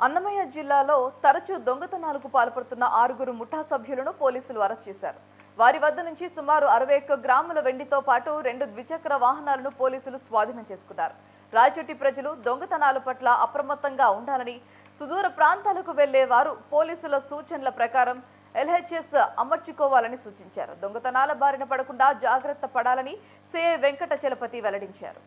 అన్నమయ్య జిల్లాలో తరచూ దొంగతనాలకు పాల్పడుతున్న 6 ముఠా సభ్యులను పోలీసులు అరెస్ట్ చేశారు. వారి వద్ద నుంచి సుమారు 61 గ్రాముల వెండితో పాటు 2 ద్విచక్ర వాహనాలను పోలీసులు స్వాధీనం చేసుకున్నారు. రాయచోటి ప్రజలు దొంగతనాల పట్ల అప్రమత్తంగా ఉండాలని, సుదూర ప్రాంతాలకు వెళ్లే వారు పోలీసుల సూచనల ప్రకారం ఎల్హెచ్ఎస్ అమర్చుకోవాలని సూచించారు. దొంగతనాల బారిన పడకుండా జాగ్రత్త పడాలని సిఐ వెంకట చలపతి వెల్లడించారు.